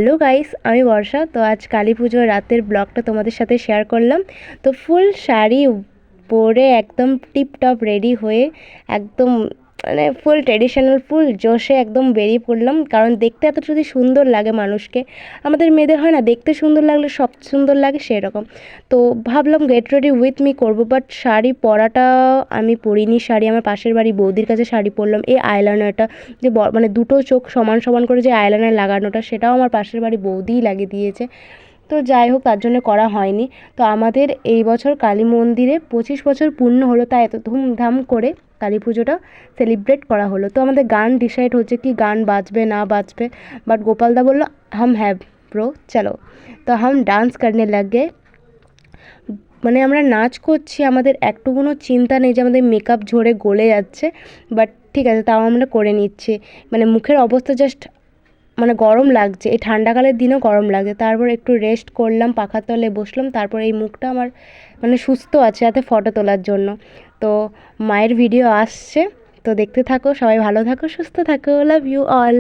Hello guys, আমি বর্ষা। তো আজ কালী পুজোর রাতের ব্লগটা তোমাদের সাথে শেয়ার করলাম। তো ফুল শাড়ি পরে একদম টিপটপ রেডি হয়ে একদম মানে ফুল ট্রেডিশনাল ফুল জোশে একদম বেরিয়ে পড়লাম, কারণ দেখতে এত যদি সুন্দর লাগে মানুষকে, আমাদের মেয়েদের হয় না দেখতে সুন্দর লাগলে সব সুন্দর লাগে সেরকম। তো ভাবলাম গেট রেডি উইথ মি করবো, বাট শাড়ি পরাটা আমি পরিনি। শাড়ি আমার পাশের বাড়ি বৌদির কাছে শাড়ি পরলাম। এই আইলাইনারটা যে মানে দুটো চোখ সমান সমান করে যে আইলাইনার লাগানোটা, সেটাও আমার পাশের বাড়ি বৌদিই লাগিয়ে দিয়েছে। তো যাই হোক, তার জন্য করা হয়নি। তো আমাদের এই বছর কালী মন্দিরে 25 বছর পূর্ণ হলো, তাই এত ধুমধাম করে কালী পুজোটা সেলিব্রেট করা হলো। তো আমাদের গান ডিসাইড হচ্ছে কি গান বাজবে না বাজবে, বাট গোপালদা বললো হাম হ্যাভ ব্রো চলো। তো হাম ডান্স করনে লাগ গে। মানে আমরা নাচ করছি, আমাদের একটুকুনো চিন্তা নেই যে আমাদের মেকআপ ঝরে গলে যাচ্ছে, বাট ঠিক আছে তাও আমরা করে নিচ্ছি। মানে মুখের অবস্থা জাস্ট মানে গরম লাগছে, এই ঠান্ডাকালের দিনেও গরম লাগছে। তারপর একটু রেস্ট করলাম, পাখার তলে বসলাম, তারপর এই মুখটা আমার মানে সুস্থ আছে যাতে ফটো তোলার জন্য। তো মায়ের ভিডিও আসছে, তো দেখতে থাকো, সবাই ভালো থাকো, সুস্থ থাকো, লাভ ইউ অল।